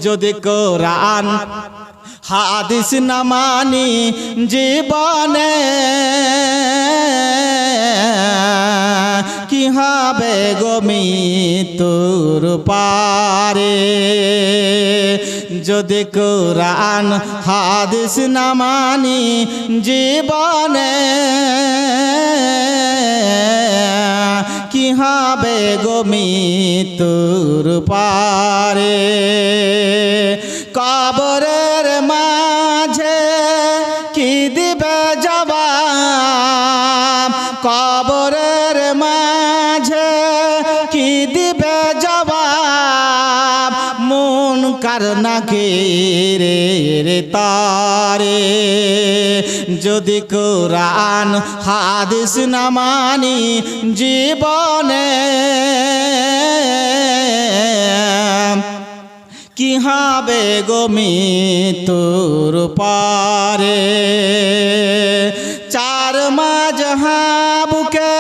যদি কোরআন হাদিস না মানি জীবনে কি হবে গো মৃত্যুর পারে। যদি কোরআন হাদিস না মানি জীবনে কি হবে গো মৃত্যুর পারে। কবরের মাঝে কি দিবে জবাব, কবরের মাঝে কি দিবে জবাব, মুনকার নাকির তারে। যদি কোরআন হাদিস না মানি জীবনে কি হবে গো মৃত্যুর পারে। চার মাযহাবকে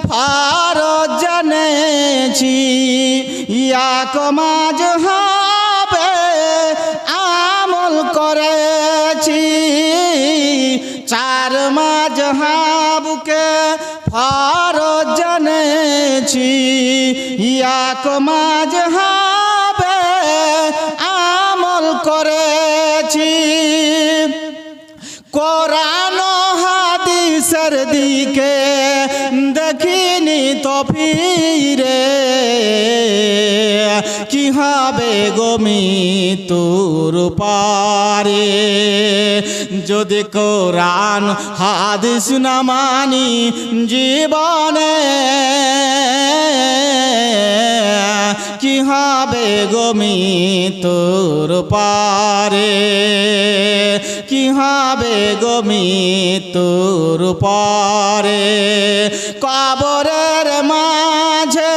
ফরজ জেনেছি, এক মাযহাবে আমল করেছি। চার মাযহাবকে ফরজ জেনেছি, এক মাযহাবে আমল করেছি। কোরআন হাদিসের দিকে দেখিনি তো ফিরে কি হবে গো মৃত্যুর পারে। যদি কোরআন হাদিস না মানি জীবনে কি হবে গো মৃত্যুর পারে, কি হবে গো মৃত্যুর পারে। কবরের মাঝে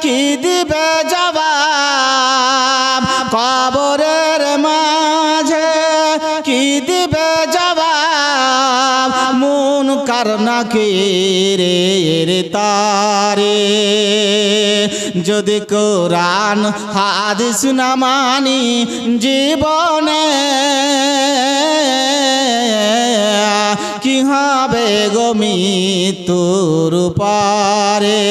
কি দিবে জবাব, কবরের মাঝে কি দিবে জবাব, মুনকার নাকির তারে। যদি কোরআন হাদিস না মানি জীবনে কি হবে গো মৃত্যুর পারে।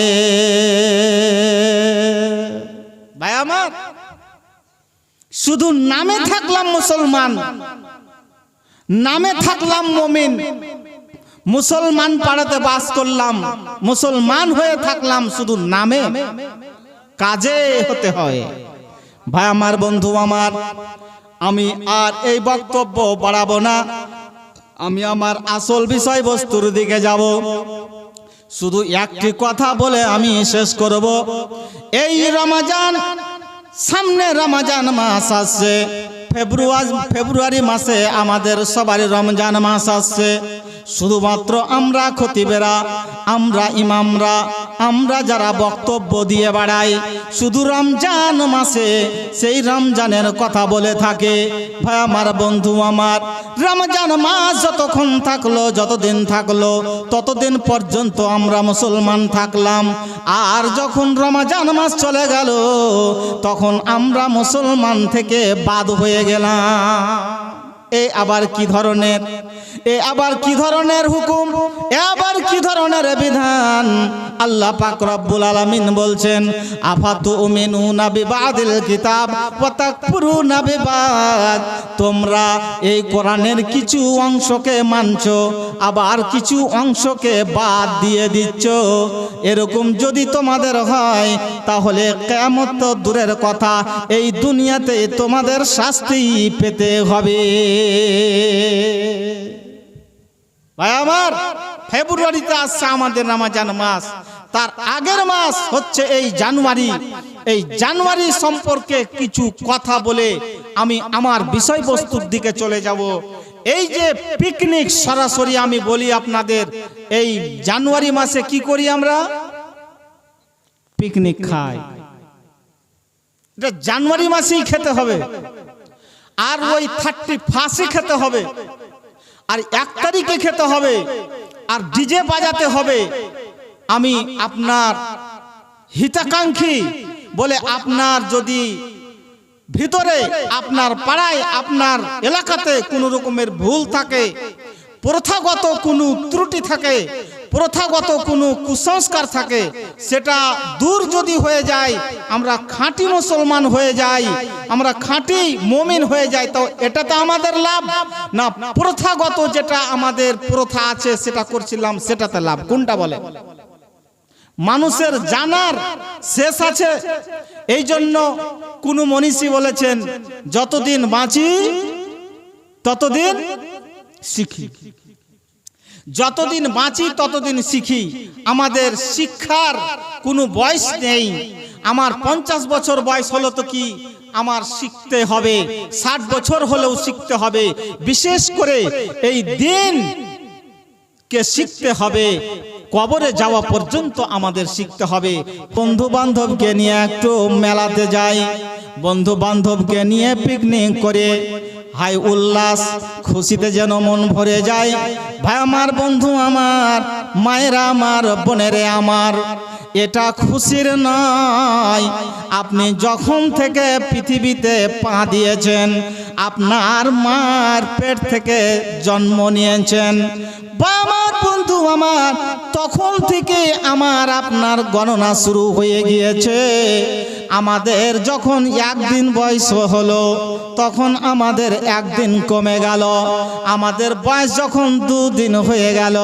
ভাই আমার, শুধু নামে থাকলাম মুসলমান, নামে থাকলাম মুমিন, মুসলমান পাড়াতে বাস করলাম, মুসলমান হয়ে থাকলাম শুধু নামে, কাজে হতে হয়। ভাই আমার, বন্ধু আমার, আমি আর এই বক্তব্য বাড়াবো না, আমি আমার আসল বিষয়বস্তুর দিকে যাব। শুধু একটি কথা বলে আমি শেষ করব। এই রমজান, সামনে রমজান মাস আসছে, ফেব্রুয়ারি মাসে আমাদের সবারই রমজান মাস আসছে। শুধুমাত্র আমরা খতিবেরা, আমরা ইমামরা, আমরা যারা বক্তব্য দিয়ে বাড়াই, শুধু রমজান মাসে সেই রমজানের কথা বলে থাকে। ভাই আমার, বন্ধু আমার, রমজান মাস যতক্ষণ থাকলো, যতদিন থাকলো, ততদিন পর্যন্ত আমরা মুসলমান থাকলাম। আর যখন রমজান মাস চলে গেল, তখন আমরা মুসলমান থেকে বাদ হয়ে গেলাম। এ আবার কি ধরনের, এ আবার কি ধরনের হুকুম, এ আবার কি ধরনের বিধান। আল্লাহ পাক রব্বুল আলামিন বলছেন, আফাতুমিনুনা বিবাদিল কিতাব ওয়া তাকফুরুনা বিবাদ। তোমরা এই কোরআনের কিছু অংশকে মানছো, আবার কিছু অংশকে বাদ দিয়ে দিচ্ছ। এরকম যদি তোমাদের হয়, তাহলে কিয়ামত তো দূরের কথা, এই দুনিয়াতে তোমাদের শাস্তি পেতে হবে। ভাই আমার, ফেব্রুয়ারিতে আসছে আমাদের রমজান মাস, তার আগের মাস হচ্ছে এই জানুয়ারি। এই জানুয়ারি সম্পর্কে কিছু কথা বলে আমি আমার বিষয়বস্তুর দিকে চলে যাব। এই যে পিকনিক, সরাসরি আমি বলি আপনাদের, এই জানুয়ারি মাসে কি করি আমরা? পিকনিক খাই। এটা জানুয়ারি মাসেই খেতে হবে, আর ওই 31 খেতে হবে, আর 1 তারিখে খেতে হবে, আর ডিজে বাজাতে হবে। আমি আপনার হিতাকাঙ্ক্ষী বলে আপনার যদি ভিতরে, আপনার পাড়ায়, আপনার এলাকাতে কোনো রকমের ভুল থাকে, প্রথাগত কোনো ত্রুটি থাকে, প্রথাগত কোনো কুসংস্কার থাকে, সেটা দূর যদি হয়ে যায়, আমরা খাঁটি মুসলমান হয়ে যাই, আমরা খাঁটি মুমিন হয়ে যাই, তো এটা তো আমাদের লাভ না প্রথাগত যেটা আমাদের প্রথা আছে সেটা করছিলাম সেটাতে লাভ? কোনটা বলে? মানুষের জানার শেষ আছে। এই জন্য কোন মনীষী বলেছেন, যতদিন বাঁচি ততদিন শিখি, যতদিন বাঁচি ততদিন শিখি। আমাদের শিক্ষার কোনো বয়স নেই। আমার 50 বছর বয়স হলো তো কি, আমার শিখতে হবে, 60 বছর হলেও শিখতে হবে। বিশেষ করে এই দিন কে শিখতে হবে, কবরে যাওয়া পর্যন্ত আমাদের শিখতে হবে। বন্ধু বান্ধবকে নিয়ে একটু মেলাতে যাই, বন্ধু বান্ধবকে নিয়ে পিকনিক করে হাই উল্লাস, খুশিতে যেন মন ভরে যায়। ভাই আমার, বন্ধু আমার, মায়েরা আমার, বোনেরে আমার, এটা খুশির নয়। আপনি যখন থেকে পৃথিবীতে পা দিয়েছেন, আপনার মার পেট থেকে জন্ম নিয়েছেন, বা আমার বন্ধু আমার, তখন থেকে আমার আপনার গণনা শুরু হয়ে গিয়েছে। আমাদের যখন একদিন বয়স হলো, তখন আমাদের একদিন কমে গেল। আমাদের বয়স যখন 2 দিন হয়ে গেল,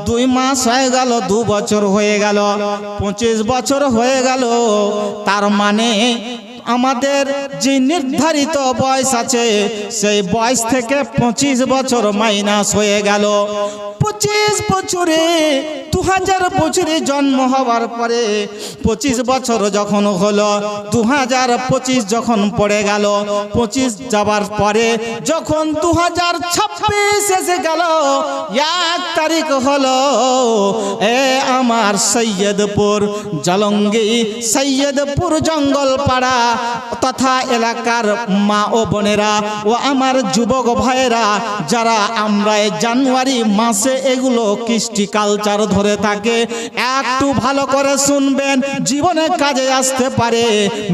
2 মাস হয়ে গেল, 2 বছর হয়ে গেল, 25 বছর হয়ে গেল। তার মানে আমাদের যে নির্ধারিত বয়স আছে, সেই বয়স থেকে 25 বছর মাইনাস হয়ে গেল। 25 বছরে 2000 বছরে জন্ম হওয়ার পরে 25 বছর যখন হলো, 2025 যখন পড়ে গেল, 25 যাবার পরে যখন 2026 এসে গেল, 1 তারিখ হলো, এ আমার সৈয়দপুর জলঙ্গি, সৈয়দপুর জঙ্গলপাড়া তথা এলাকার মা ও বোনেরা ও আমার যুবক ভাইয়েরা, যারা আমরা জানুয়ারি মাসে এগুলো কৃষ্টি কালচার ধরে থাকে, একটু ভালো করে শুনবেন, জীবনে কাজে আসতে পারে।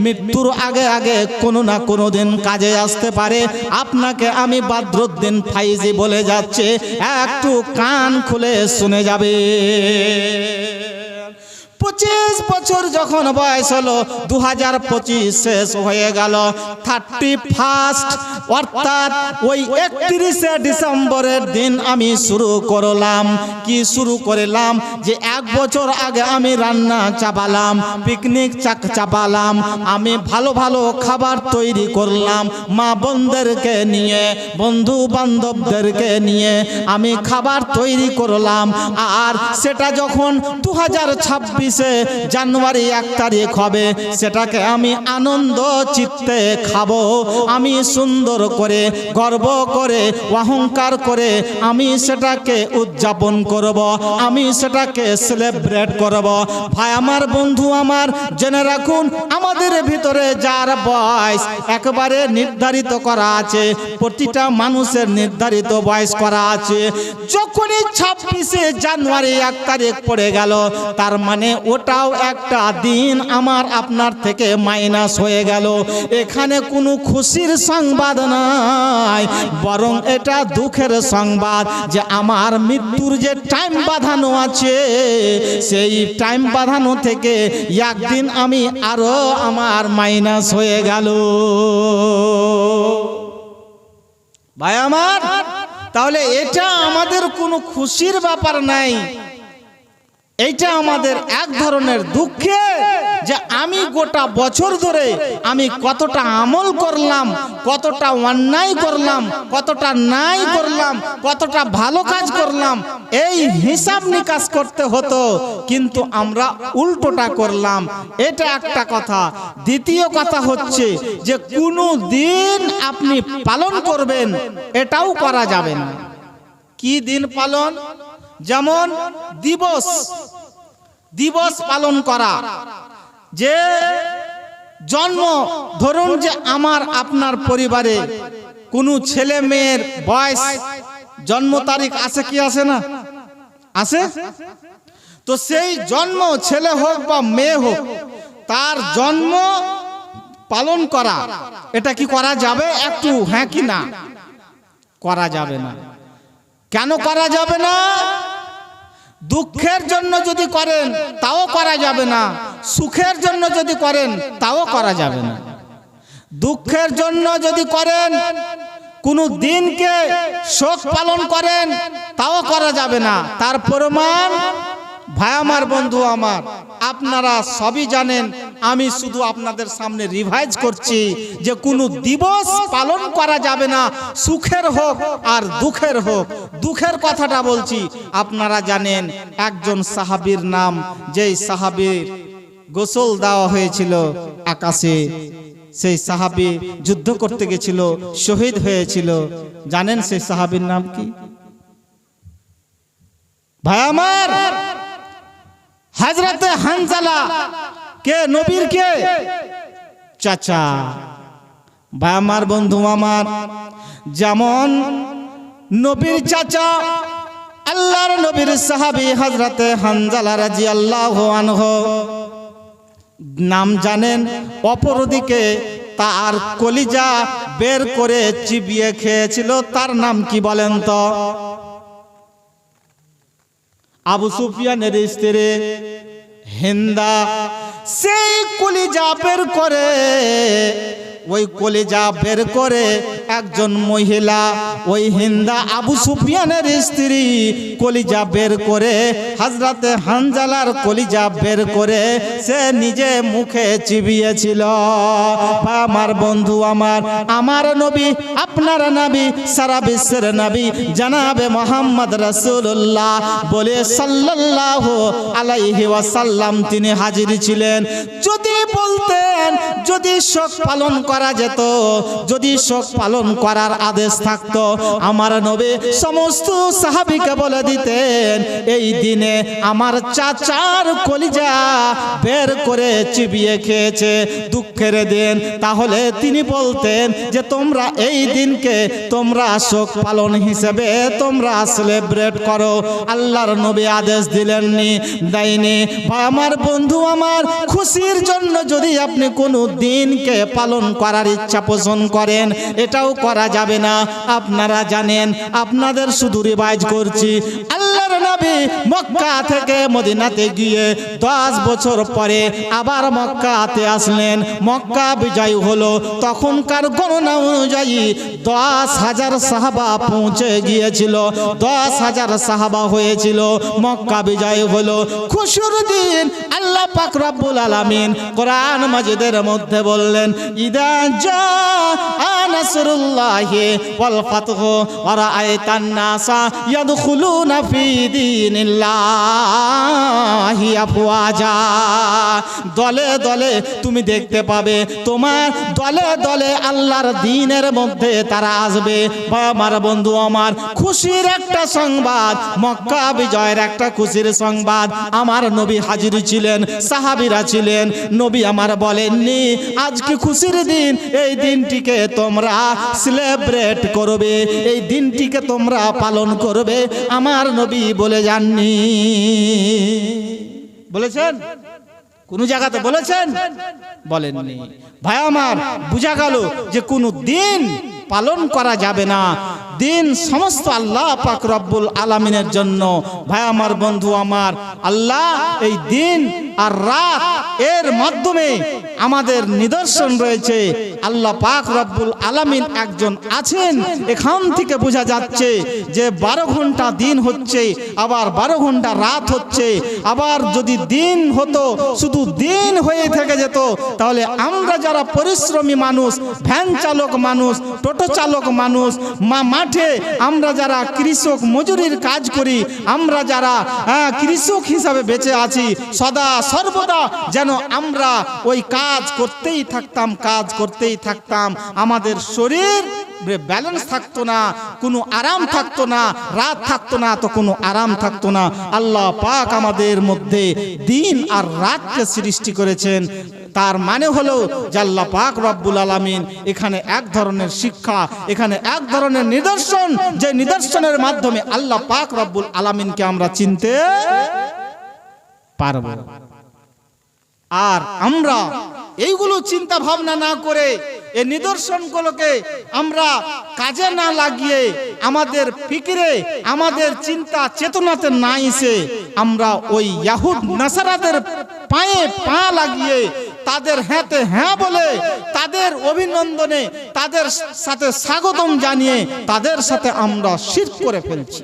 মৃত্যুর আগে আগে কোনো না কোনো দিন কাজে আসতে পারে। আপনাকে আমি বদরুদ্দিন ফাইজি বলে যাচ্ছে, একটু কান খুলে শুনে যাবে। 25 বছর যখন বয়স হলো, 2025 শেষ হয়ে গেল, 31 অর্থাৎ ওই 31শে ডিসেম্বরের দিন আমি শুরু করলাম। কি শুরু করলাম? যে 1 বছর আগে আমি রান্না চাপালাম, পিকনিক চাপালাম, আমি ভালো ভালো খাবার তৈরি করলাম, মা বোনদেরকে নিয়ে, বন্ধু বান্ধবদেরকে নিয়ে আমি খাবার তৈরি করলাম। আর সেটা যখন 2026 জানুয়ারি 1 তারিখ হবে, সেটাকে আমি আনন্দ চিত্তে খাবো। আমি সুন্দর করে, গর্ব করে, অহংকার করে আমি সেটাকে উদযাপন করব, আমি সেটাকে সেলিব্রেট করব। ভাই আমার, বন্ধু আমার, জেনে রাখুন, আমাদের ভিতরে যার বয়স একবারে নির্ধারিত করা আছে, প্রতিটা মানুষের নির্ধারিত বয়স করা আছে। যখনই 26শে জানুয়ারি 1 তারিখ পড়ে গেল, তার মানে ওটাও একটা দিন আমার আপনার থেকে মাইনাস হয়ে গেল। এখানে কোনো খুশির সংবাদ নাই, বরং এটা দুঃখের সংবাদ যে আমার মৃত্যুর যে টাইম বাঁধানো আছে, সেই টাইম বাঁধানো থেকে একদিন আমি আরো আমার মাইনাস হয়ে গেল। ভাই আমার, তাহলে এটা আমাদের কোনো খুশির ব্যাপার নাই, এইটা আমাদের এক ধরনের দুঃখে, যে আমি গোটা বছর ধরে আমি কতটা আমল করলাম, কতটা অন্যায় করলাম, কতটা নাই করলাম, কতটা ভালো কাজ করলাম, এই হিসাব নিকাশ করতে হতো, কিন্তু আমরা উল্টোটা করলাম। এটা একটা কথা। দ্বিতীয় কথা হচ্ছে যে কোনো দিন আপনি পালন করবেন, এটাও করা যাবে না। কি দিন পালন? যেমন দিবস পালন করা, যে জন্ম, ধরুন যে আমার আপনার পরিবারে কোনো ছেলে মেয়ের বয়স, জন্ম তারিখ আছে কি আসে না? আছে তো সেই জন্ম, ছেলে হোক বা মেয়ে হোক, তার জন্ম পালন করা, এটা কি করা যাবে? একটু হ্যাঁ কি না? করা যাবে না। কেন করা যাবে না? দুঃখের জন্য যদি করেন তাও করা যাবে না, সুখের জন্য যদি করেন তাও করা যাবে না। দুঃখের জন্য যদি করেন, কোনো দিনকে শোক পালন করেন তাও করা যাবে না। তার প্রমাণ ভাই আমার, বন্ধু আমার, আপনারা সবই জানেন, আমি শুধু আপনাদের সামনে রিভাইজ করছি যে কোনো দিবস পালন করা যাবে না, সুখের হোক আর দুঃখের হোক। দুঃখের কথাটা বলছি, আপনারা জানেন একজন সাহাবীর নাম, যেই সাহাবীর গোসল দেওয়া হয়েছিল আকাশে, সেই সাহাবী যুদ্ধ করতে গেছিল, শহীদ হয়েছিল। জানেন সেই সাহাবীর নাম কি? ভাই আমার, হযরতে হানজালা। কে? নবীর কে? চাচা। ভাই আমার, বন্ধু আমার, যেমন নবীর চাচা আল্লাহর নবীর সাহাবী হযরতে হানজালা রাদিয়াল্লাহু আনহু নাম জানেন। অপরদিকে তার কলিজা বের করে চিবিয়ে খেয়েছিল, তার নাম কি বলেন তো? আবু সুফিয়ানের স্ত্রী হিন্দা। সেই কলিজা বের করে, ওই কলিজা বের করে একজন মহিলা, ওই হিন্দা আবু সুফিয়ানের স্ত্রী কলিজা বের করে, হযরতে হানজালার কলিজা বের করে সে নিজে মুখে চিবিয়েছিল। আমার বন্ধু আমার, আমার নবী, আপনার নবী, সারা বিশ্বের নবী জনাবে মুহাম্মদ রাসূলুল্লাহ বলে সাল্লাল্লাহু আলাইহি ওয়াসাল্লাম তিনি হাজির ছিলেন। যদি বলতেন, যদি শোক পালন করা যেত, যদি শোক পালন করার আদেশ থাকতো, আমার নবী সমস্ত সাহাবীকে বলে দিতেন এই দিনে আমার চাচার কলিজা বের করে চিবিয়ে খেয়েছে, দুঃখের দিন। তাহলে তিনি বলতেন যে তোমরা এই দিনকে তোমরা শোক পালন হিসেবে তোমরা সেলিব্রেট করো। আল্লাহর নবী আদেশ দিলেননি, দেয়নি। ভাই আমার, বন্ধু আমার, খুশির জন্য যদি আপনি কোনো দিনকে পালন করার ইচ্ছা পোষণ করেন, এটাও করা যাবে না। আপনারা জানেন, আপনাদের শুধু রিভাইজ করছি, আল্লাহর নবী মক্কা থেকে মদিনাতে গিয়ে 10 বছর পরে আবার মক্কাতে আসলেন। মক্কা বিজয় হলো, তখনকার গণনা অনুযায়ী 10,000 সাহাবা পৌঁছে গিয়েছিল, 10,000 সাহাবা হয়েছিল। মক্কা বিজয় হলো, খুশির দিন। আল্লাহ পাক রব্বুল আলামিন কোরআন মাজিদের মধ্যে বললেন, ইদা জাআ নাসরুল্লাহি ওয়াল ফাতহু ওয়া রাআইতান নাসা ইয়াদখুলুনা ফি দীনিল্লাহি আফওয়াজা। দলে দলে তুমি দেখতে পাবে, তোমার দলে দলে আল্লাহর দ্বীনের মধ্যে তারা আসবে। আমার বন্ধু আমার, খুশির একটা সংবাদ, মক্কা বিজয়ের একটা খুশির সংবাদ। আমার নবী হাজির ছিলেন, সাহাবীরা ছিলেন। নবী আমার বলেননি আজকে খুশির দিন, এই দিনটিকে তোমরা সেলিব্রেট করবে, এই দিনটিকে তোমরা পালন করবে। আমার নবী বলে যাননি। বলেছেন? কোন জায়গাতে বলেছেন? বলেননি। ভাই আমার, বুঝা গেল যে কোন দিন পালন করা যাবে না। দিন সমস্ত আল্লাহ পাক রব্বুল আলামিনের জন্য। ভাই আমার, বন্ধু আমার, আল্লাহ এই দিন আর রাত এর মাধ্যমে আমাদের নিদর্শন রয়েছে। আল্লাহ পাক রব্বুল আলামিন একজন আছেন। এখান থেকে বোঝা যাচ্ছে যে 12 ঘন্টা দিন হচ্ছে, আবার 12 ঘন্টা রাত হচ্ছে। আবার যদি দিন হতো, শুধু দিন হয়ে থেকে যেত, তাহলে আমরা যারা পরিশ্রমী মানুষ, ভ্যান চালক মানুষ, টোটো চালক মানুষ, মাঠে আমরা যারা কৃষক মজুরির কাজ করি, আমরা যারা কৃষক হিসাবে বেঁচে আছি, সদা সর্বদা যেন আমরা ওই কাজ করতেই থাকতাম, কাজ করতেই থাকতাম। আমাদের শরীর ব্যালেন্স থাকতো না, কোনো আরাম থাকতো না, রাত থাকতো না, তো কোনো আরাম থাকতো না। আল্লাহ পাক আমাদের মধ্যে দিন আর রাতকে সৃষ্টি করেছেন। তার মানে হলো যে আল্লাহ পাক রব্বুল আলামিন এখানে এক ধরনের শিক্ষা, এখানে এক ধরনের নিদর্শন, যে নিদর্শনের মাধ্যমে আল্লাহ পাক রব্বুল আলামিনকে আমরা চিনতে পারবো। আর আমরা এইগুলো চিন্তা ভাবনা না করে এই নিদর্শনগুলোকে আমরা কাজে না লাগিয়ে আমাদের ফিকিরে আমাদের চিন্তা চেতনাতে না এসে আমরা ওই ইয়াহুদ নাসারাদের পায়ে পা লাগিয়ে তাদের হ্যাঁতে হ্যাঁ বলে তাদের অভিনন্দনে তাদের সাথে স্বাগতম জানিয়ে তাদের সাথে আমরা শিরক করে ফেলছি।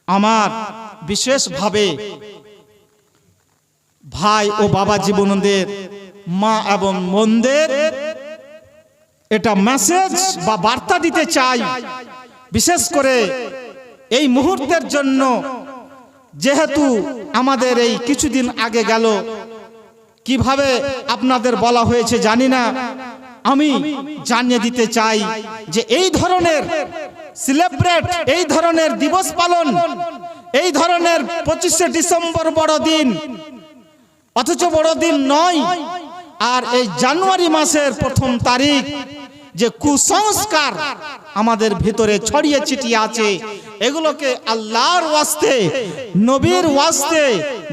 আমার বিশেষভাবে ভাই ও বাবা জীবনদের মা এবং বোনদের এটা মেসেজ বা বার্তা দিতে চাই, বিশেষ করে এই মুহূর্তের জন্য, যেহেতু আমাদের এই কিছুদিন আগে গেল, কিভাবে আপনাদের বলা হয়েছে জানি না, আমি জানিয়ে দিতে চাই যে এই ধরনের সেলিব্রেট, এই ধরনের দিবস পালন, এই ধরনের 25শে ডিসেম্বর বড়দিন, অথচ বড়দিন নয়, আর এই জানুয়ারি মাসের 1ম তারিখ যে কুসংস্কার আমাদের ভিতরে ছড়িয়ে ছিটিয়ে আছে, এগুলোকে আল্লাহর ওয়াস্তে নবীর ওয়াস্তে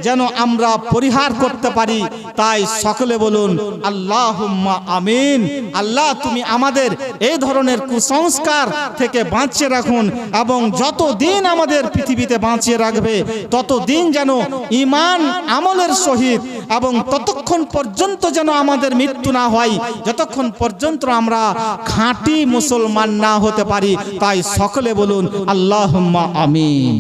যেন আমরা পরিহার করতে পারি। তাই সকলে বলুন আল্লাহুম্মা আমিন। আল্লাহ তুমি আমাদের এই ধরনের কুসংস্কার থেকে বাঁচিয়ে রাখুন, এবং যতদিন আমাদের পৃথিবীতে বাঁচিয়ে রাখবে ততদিন যেন ঈমান আমলের সহিত, এবং ততক্ষণ পর্যন্ত যেন আমাদের মৃত্যু না হয়, যতক্ষণ পর্যন্ত আমরা খাঁটি মুসলমান না হতে পারি। তাই সকলে বলুন আল্লাহুম্মা আমিন।